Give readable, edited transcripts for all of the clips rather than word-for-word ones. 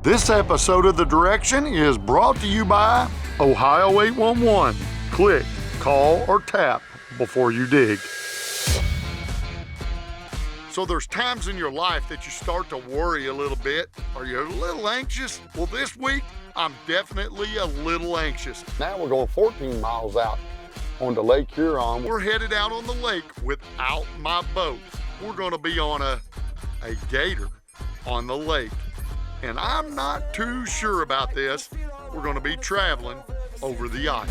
This episode of The Direction is brought to you by Ohio 811. Click, call, or tap before you dig. So there's times in your life that you start to worry a little bit. Are you a little anxious? Well, this week, I'm definitely a little anxious. Now we're going 14 miles out onto Lake Huron. We're headed out on the lake without my boat. We're gonna be on a gator on the lake. And I'm not too sure about this. We're gonna be traveling over the ice.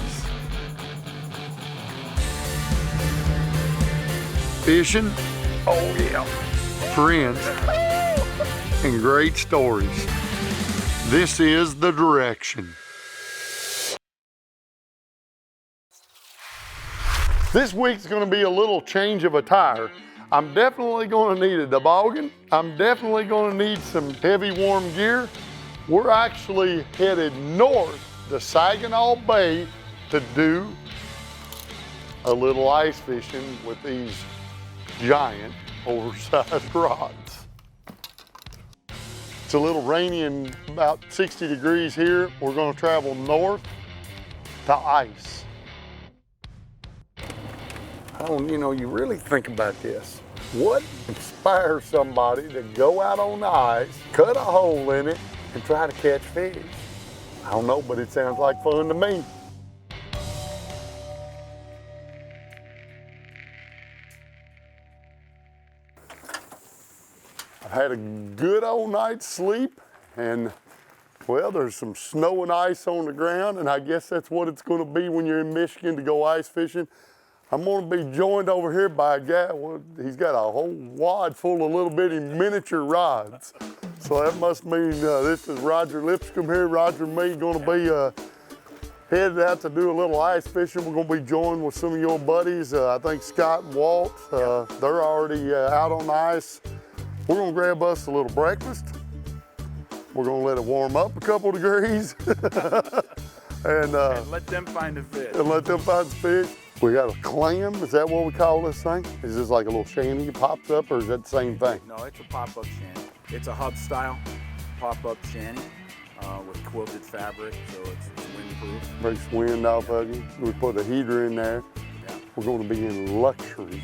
Fishing, oh yeah, friends, and great stories. This is The Direction. This week's gonna be a little change of attire. I'm definitely gonna need a toboggan. I'm definitely gonna need some heavy warm gear. We're actually headed north to Saginaw Bay to do a little ice fishing with these giant oversized rods. It's a little rainy and about 60 degrees here. We're gonna travel north to ice. You really think about this. What inspires somebody to go out on the ice, cut a hole in it, and try to catch fish? I don't know, but it sounds like fun to me. I've had a good old night's sleep, and well, there's some snow and ice on the ground, and I guess that's what it's gonna be when you're in Michigan to go ice fishing. I'm gonna be joined over here by a guy, well, he's got a whole wad full of little bitty miniature rods. So that must mean this is Roger Lipscomb here. Roger and me gonna be headed out to do a little ice fishing. We're gonna be joined with some of your buddies. I think Scott and Walt, they're already out on the ice. We're gonna grab us a little breakfast. We're gonna let it warm up a couple degrees. and let them find a fish. And let them find some fish. We got a clam, is that what we call this thing? Is this like a little shanty that pops up, or is that the same thing? No, it's a pop-up shanty. It's a hub style pop-up shanty with quilted fabric, so it's windproof. Breaks wind off of you. We put a heater in there. Yeah. We're going to be in luxury.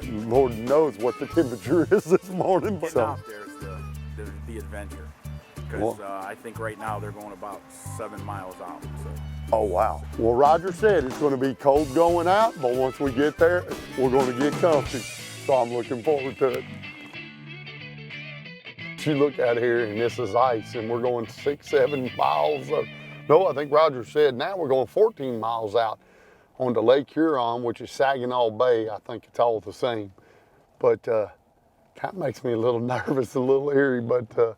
Lord knows what the temperature is this morning. But out there's the adventure. Because I think right now they're going about 7 miles out. So. Oh, wow. Well, Roger said it's going to be cold going out, but once we get there, we're going to get comfy. So I'm looking forward to it. You look out here and this is ice, and we're going 6-7 miles. No, I think Roger said now we're going 14 miles out onto Lake Huron, which is Saginaw Bay. I think it's all the same. But kind of makes me a little nervous, a little eerie, but...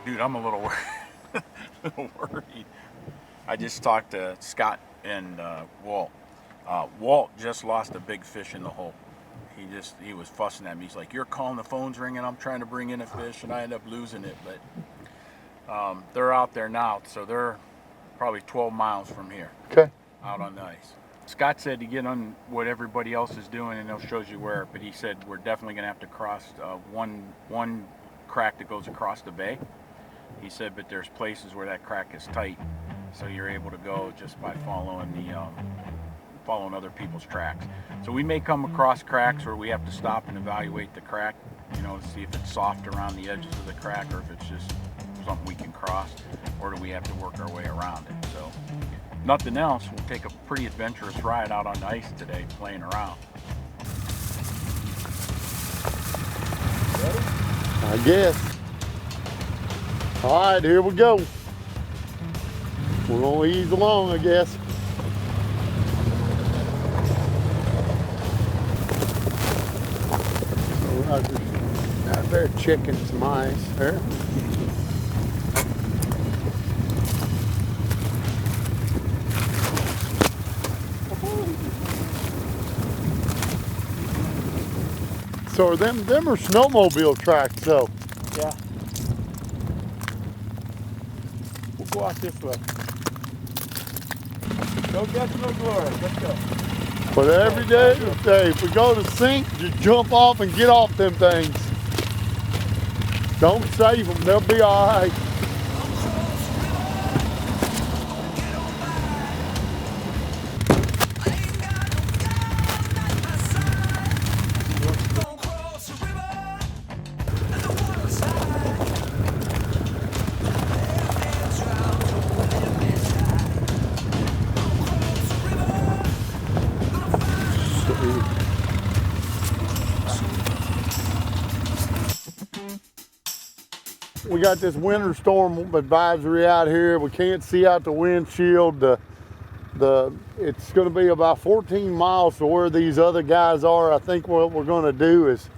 Dude, I'm a little worried. I just talked to Scott and Walt. Walt just lost a big fish in the hole. He was fussing at me. He's like, "You're calling, the phone's ringing. I'm trying to bring in a fish," and I end up losing it. But they're out there now, so they're probably 12 miles from here. Okay. Out on the ice. Scott said to get on what everybody else is doing, and they'll show you where. But he said we're definitely gonna have to cross one crack that goes across the bay. He said, but there's places where that crack is tight, so you're able to go just by following other people's tracks. So we may come across cracks where we have to stop and evaluate the crack, to see if it's soft around the edges of the crack or if it's just something we can cross, or do we have to work our way around it. So nothing else, we'll take a pretty adventurous ride out on the ice today, playing around. Ready? I guess. All right, here we go. We're gonna ease along, I guess. Roger's out there checking some ice there. So are them are snowmobile tracks, though. Yeah. We'll go out this way. Don't get no glory. Let's go. But every day, if we go to sink, just jump off and get off them things. Don't save them, they'll be all right. We got this winter storm advisory out here. We can't see out the windshield. It's going to be about 14 miles to where these other guys are. I think what we're going to do is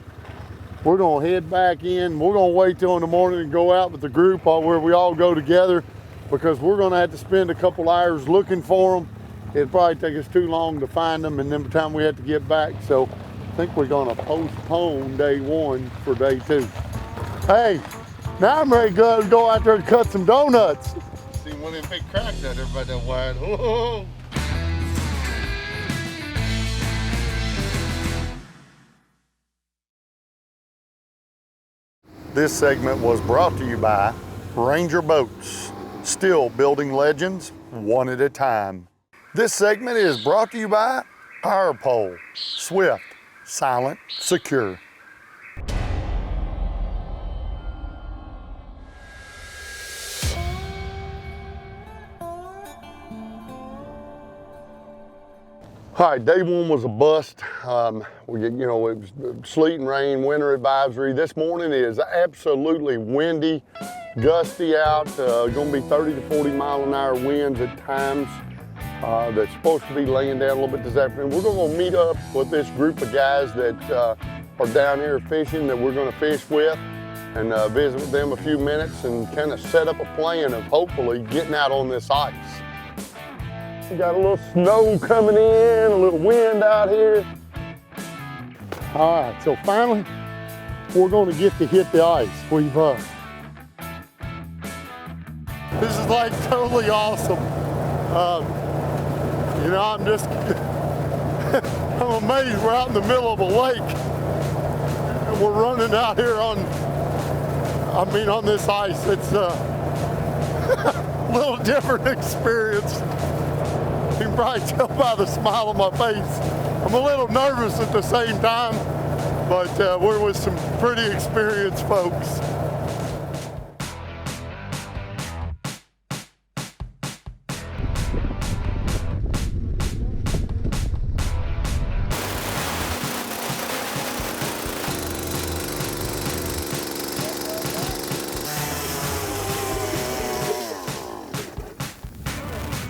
we're going to head back in. We're going to wait till in the morning and go out with the group where we all go together, because we're going to have to spend a couple hours looking for them. It'd probably take us too long to find them, and then by the time we have to get back. So I think we're going to postpone day one for day two. Hey, now I'm ready to go out there and cut some donuts. See one of them big cracks out there by that wide. Whoa. This segment was brought to you by Ranger Boats, still building legends one at a time. This segment is brought to you by Power Pole, swift, silent, secure. All right, day one was a bust. It was sleet and rain, winter advisory. This morning is absolutely windy, gusty out. Going to be 30 to 40 mile an hour winds at times. That's supposed to be laying down a little bit this afternoon. We're going to meet up with this group of guys that are down here fishing that we're going to fish with, and visit with them a few minutes and kind of set up a plan of hopefully getting out on this ice. We got a little snow coming in, a little wind out here. All right, so finally, we're going to get to hit the ice. This is like totally awesome. I'm just, I'm amazed we're out in the middle of a lake. And we're running out here on this ice. It's a little different experience. You can probably tell by the smile on my face. I'm a little nervous at the same time, but we're with some pretty experienced folks.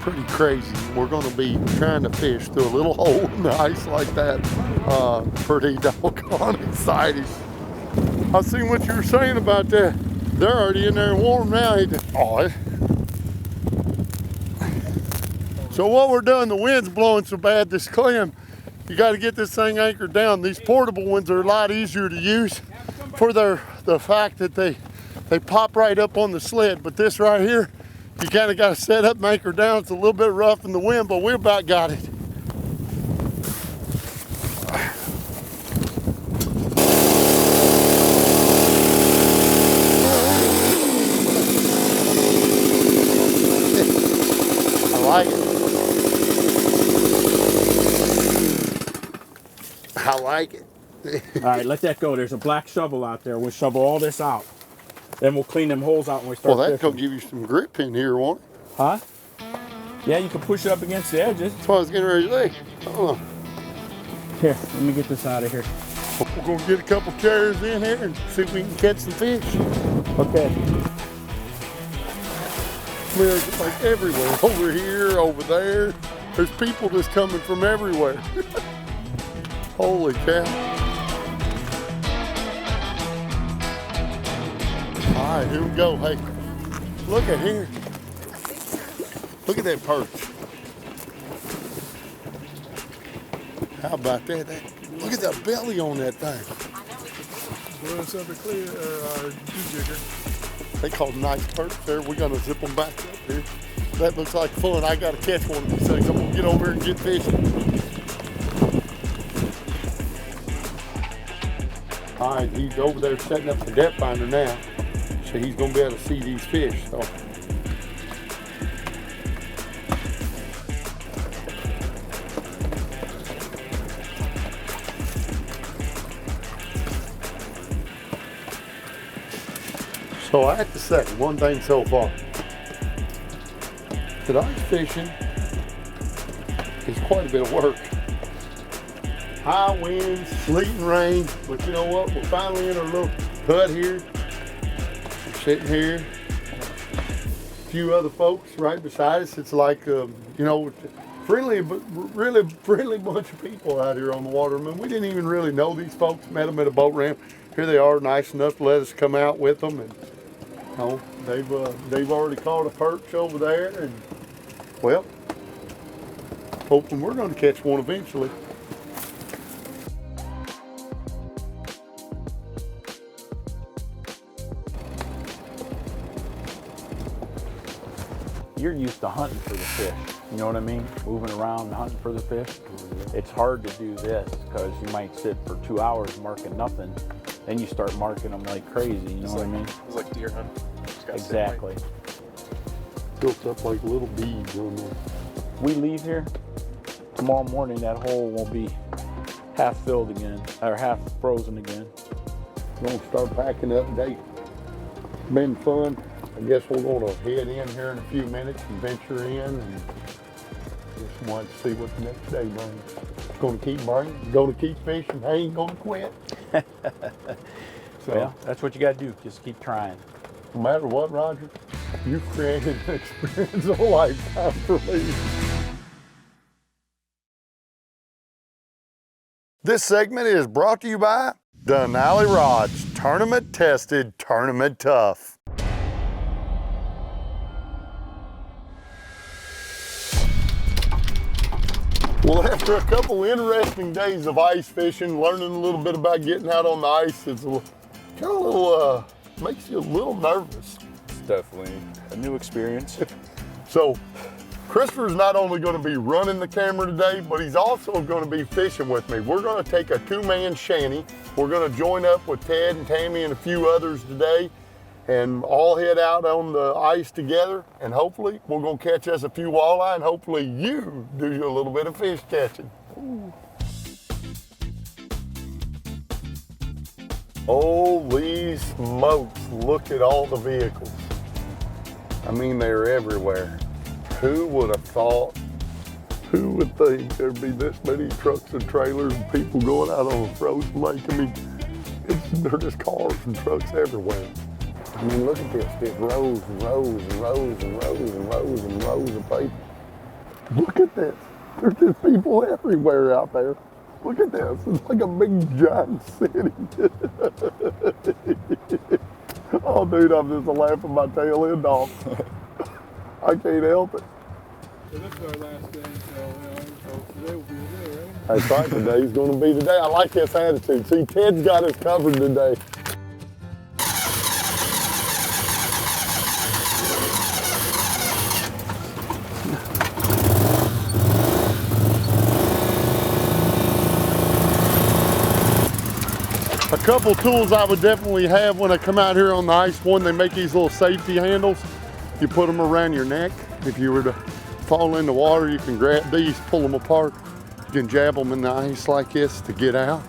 Pretty crazy. We're going to be trying to fish through a little hole in the ice like that. Pretty doggone exciting. I seen what you were saying about that. They're already in there warm now. So what we're doing, the wind's blowing so bad this clam, you got to get this thing anchored down. These portable ones are a lot easier to use for the fact that they pop right up on the sled. But this right here, you kind of got to set up and anchor down. It's a little bit rough in the wind, but we about got it. I like it. I like it. All right, let that go. There's a black shovel out there. We'll shovel all this out. Then we'll clean them holes out when we start. Well, that's gonna give you some grip in here, won't it? Huh? Yeah, you can push it up against the edges. That's what I was getting ready to say. Here, let me get this out of here. We're gonna get a couple chairs in here and see if we can catch some fish. Okay. There's like everywhere, over here, over there. There's people just coming from everywhere. Holy cow. All right, here we go. Hey, look at here. Look at that perch. How about that? Look at the belly on that thing. They call them nice perch there. We're gonna zip them back up here. That looks like fun. I gotta catch one of these things. I'm gonna get over here and get fishing. All right, he's over there setting up the depth finder now. so he's gonna be able to see these fish. So I have to say one thing so far. That ice fishing is quite a bit of work. High winds, sleet and rain, but you know what? We're finally in our little hut here. We're sitting here. A few other folks right beside us. It's like, you know, friendly, but really friendly bunch of people out here on the water. I mean, we didn't even really know these folks. Met them at a boat ramp. Here they are, nice enough to let us come out with them. And you know, they've already caught a perch over there, and well, hoping we're going to catch one eventually. You're used to hunting for the fish, you know what I mean? Moving around and hunting for the fish. It's hard to do this because you might sit for 2 hours marking nothing. Then you start marking them like crazy, you know what I mean? It's like deer hunting. Exactly. Built up like little beads on there. We leave here, tomorrow morning that hole will be half filled again, or half frozen again. We're going to start packing up today. Been fun. I guess we're going to head in here in a few minutes and venture in and just want to see what the next day brings. Going to keep bringing, going to keep fishing. I ain't going to quit. So, well, that's what you got to do. Just keep trying. No matter what, Roger, you've created an experience of a lifetime for me. This segment is brought to you by Denali Rods. Tournament tested, tournament tough. Well, after a couple interesting days of ice fishing, learning a little bit about getting out on the ice, it's makes you a little nervous. It's definitely a new experience. So, Christopher's not only going to be running the camera today, but he's also going to be fishing with me. We're going to take a two-man shanty. We're going to join up with Ted and Tammy and a few others today and all head out on the ice together, and hopefully we're going to catch us a few walleye, and hopefully you do you a little bit of fish catching. Ooh. Holy smokes, look at all the vehicles. I mean, they're everywhere. Who would have thought, who would think there'd be this many trucks and trailers and people going out on a frozen lake? I mean, they're just cars and trucks everywhere. I mean, look at this. There's rows and rows and rows and rows and rows and rows of people. Look at this. There's just people everywhere out there. Look at this. It's like a big giant city. Oh, dude, I'm just laughing my tail end off. I can't help it. So this is our last day, so today will be the day, right? That's right, today's going to be the day. I like this attitude. See, Ted's got us covered today. A couple tools I would definitely have when I come out here on the ice. One, they make these little safety handles. You put them around your neck. If you were to fall in the water, you can grab these, pull them apart. You can jab them in the ice like this to get out.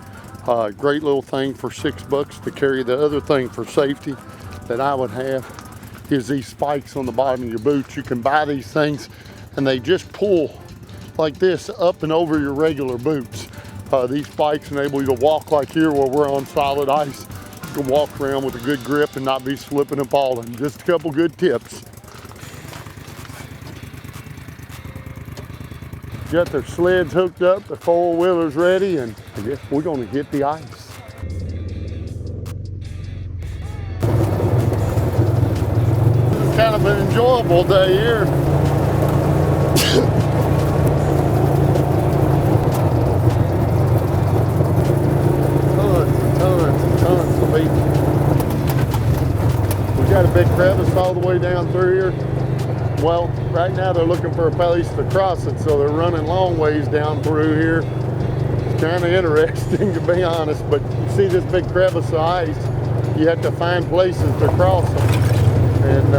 Great little thing for $6 to carry. The other thing for safety that I would have is these spikes on the bottom of your boots. You can buy these things and they just pull like this up and over your regular boots. These spikes enable you to walk like here where we're on solid ice. You can walk around with a good grip and not be slipping and falling. Just a couple good tips. Got their sleds hooked up, the four-wheelers ready, and I guess we're gonna hit the ice. It's kind of an enjoyable day here. Tons of beach. We got a big crevice all the way down through here. Well, right now they're looking for a place to cross it, so they're running long ways down through here. It's kind of interesting, to be honest, but you see this big crevice of ice. you have to find places to cross them. And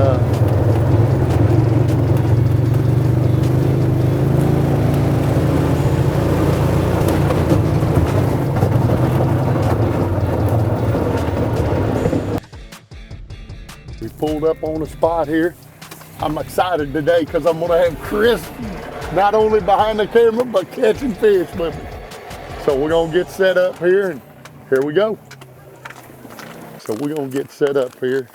we pulled up on a spot here. I'm excited today because I'm gonna have Chris not only behind the camera, but catching fish with me. So we're gonna get set up here, and here we go. So we're gonna get set up here.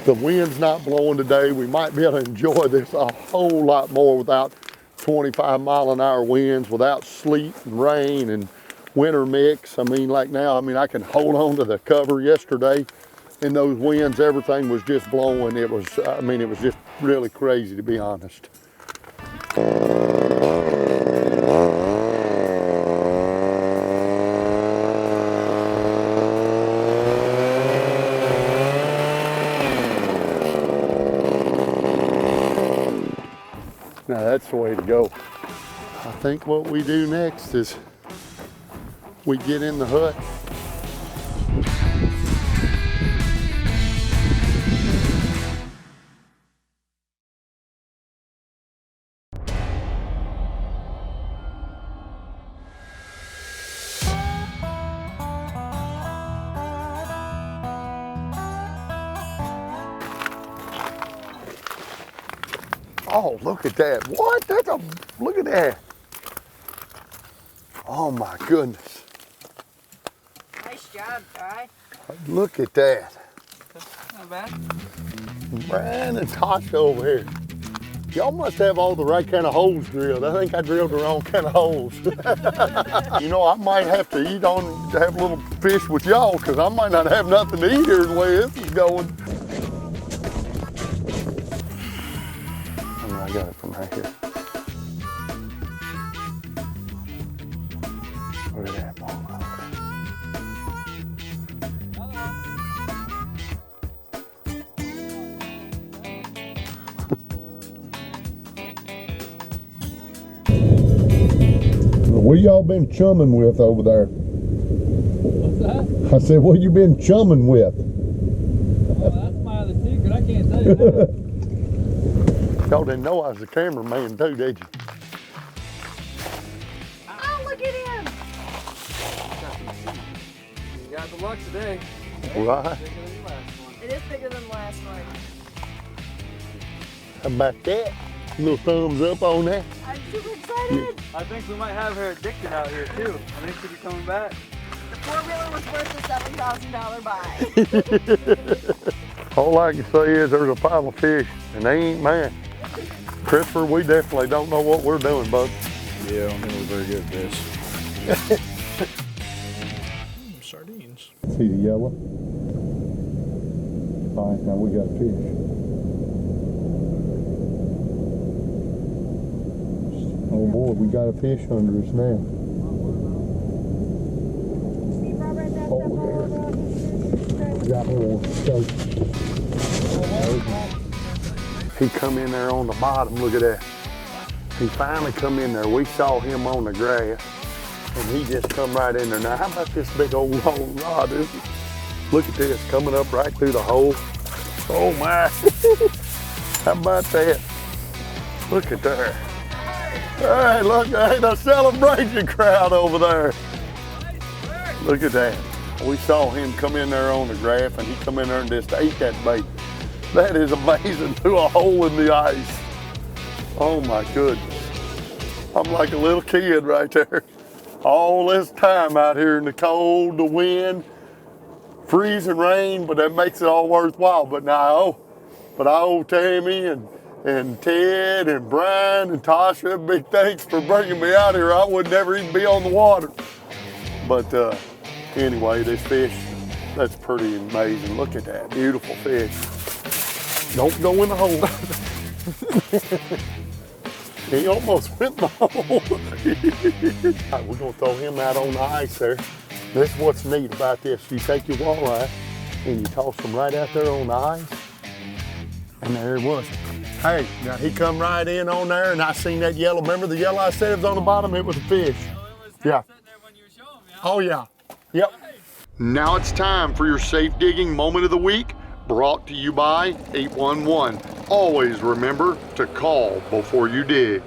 The wind's not blowing today. We might be able to enjoy this a whole lot more without 25-mile-an-hour winds, without sleet and rain and winter mix. I mean, like now, I can hold on to the cover. Yesterday in those winds, everything was just blowing. It was, it was just really crazy, to be honest. Now that's the way to go. I think what we do next is we get in the hut. Oh, look at that. What? Look at that. Oh my goodness. Nice job, Ty. Look at that. Not bad. Brian and Tasha over here. Y'all must have all the right kind of holes drilled. I think I drilled the wrong kind of holes. You know, I might have to have a little fish with y'all because I might not have nothing to eat here the way this is going. I got it from right here. Look at that ball. What y'all been chumming with over there? What's that? I said, what you been chumming with? Oh, that's my other secret. I can't tell you that. Y'all didn't know I was a cameraman too, did you? Oh, look at him. You got the luck today. Right. Bigger than the last one. It is bigger than the last one. How about that? Little thumbs up on that. I'm super excited. I think we might have her addicted out here too. I think she'll be coming back. The four-wheeler was worth the $7,000 buy. All I can say is there's a pile of fish, and they ain't mine. Christopher, we definitely don't know what we're doing, bud. Yeah, I don't think we're very good at this. Sardines. See the yellow? All right, now we got a fish. Oh boy, we got a fish under us now. Oh, there. Got more. He come in there on the bottom, look at that. He finally come in there. We saw him on the grass, and he just come right in there. Now, how about this big old long rod? Look at this, coming up right through the hole. Oh my. How about that? Look at there. Hey, look, ain't a celebration crowd over there. Look at that. We saw him come in there on the graph, and he come in there and just ate that bait. That is amazing, through a hole in the ice. Oh my goodness. I'm like a little kid right there. All this time out here in the cold, the wind, freezing rain, but that makes it all worthwhile. But I owe Tammy and Ted and Brian and Tasha big thanks for bringing me out here. I would never even be on the water. But anyway, this fish, that's pretty amazing. Look at that, beautiful fish. Don't go in the hole. He almost went in the hole. All right, we're gonna throw him out on the ice there. This is what's neat about this. You take your walleye and you toss them right out there on the ice. And there it was. Hey, now he come right in on there, and I seen that yellow. Remember the yellow I said it was on the bottom? It was a fish. Yeah. There when you were showing me. Oh yeah. Yep. Now it's time for your safe digging moment of the week, brought to you by 811. Always remember to call before you dig.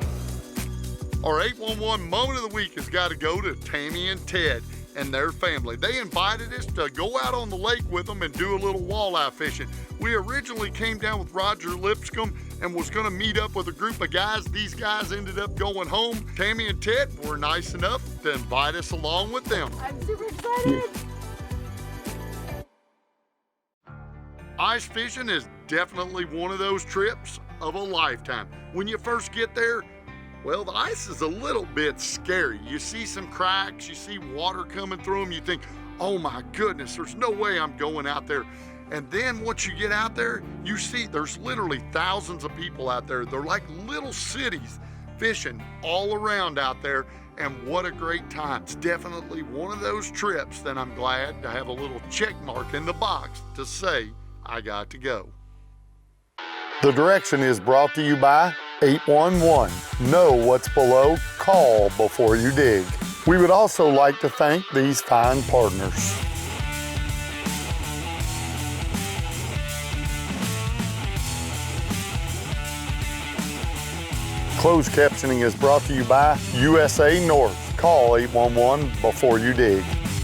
Our 811 moment of the week has got to go to Tammy and Ted and their family. They invited us to go out on the lake with them and do a little walleye fishing. We originally came down with Roger Lipscomb and was gonna meet up with a group of guys. These guys ended up going home. Tammy and Ted were nice enough to invite us along with them. I'm super excited. Ice fishing is definitely one of those trips of a lifetime. When you first get there, well, the ice is a little bit scary. You see some cracks, you see water coming through them, you think, oh my goodness, there's no way I'm going out there. And then once you get out there, you see there's literally thousands of people out there. They're like little cities fishing all around out there, and what a great time. It's definitely one of those trips that I'm glad to have a little check mark in the box to say I got to go. The direction is brought to you by 811. Know what's below, call before you dig. We would also like to thank these fine partners. Closed captioning is brought to you by USA North. Call 811 before you dig.